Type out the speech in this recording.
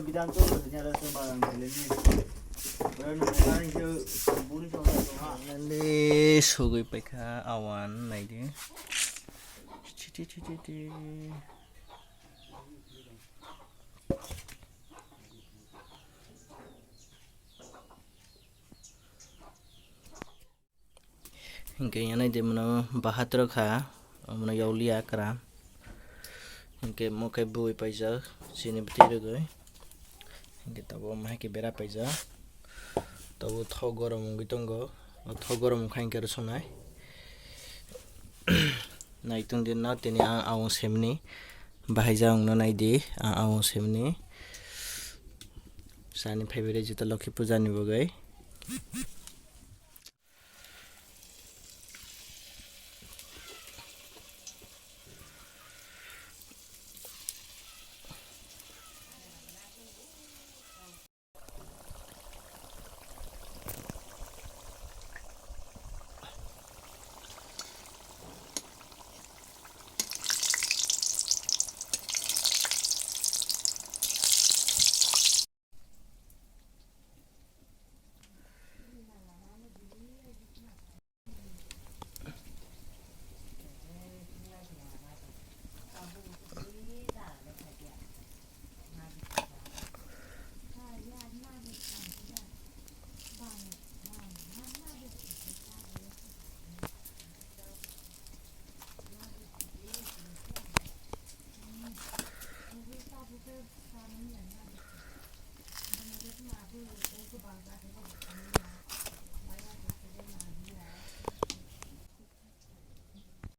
bidan to ternyata sembarang ini. Baru sekarang itu buni sama ha. Nanti sukgui paika awan naidi. Citi. Hingga yang naidi mana bahat rokha, mana yaulia kram. Hingga mau kai bui paisa sini betul goi. Hingga tahu mah ke bera paisa. Tahu thau gorom gitu thau gorom kain kira sunai. Nah itu dia na tini awang semni bahaya ong nai di awang semni. Sani favorite juta loki puja ni bogai.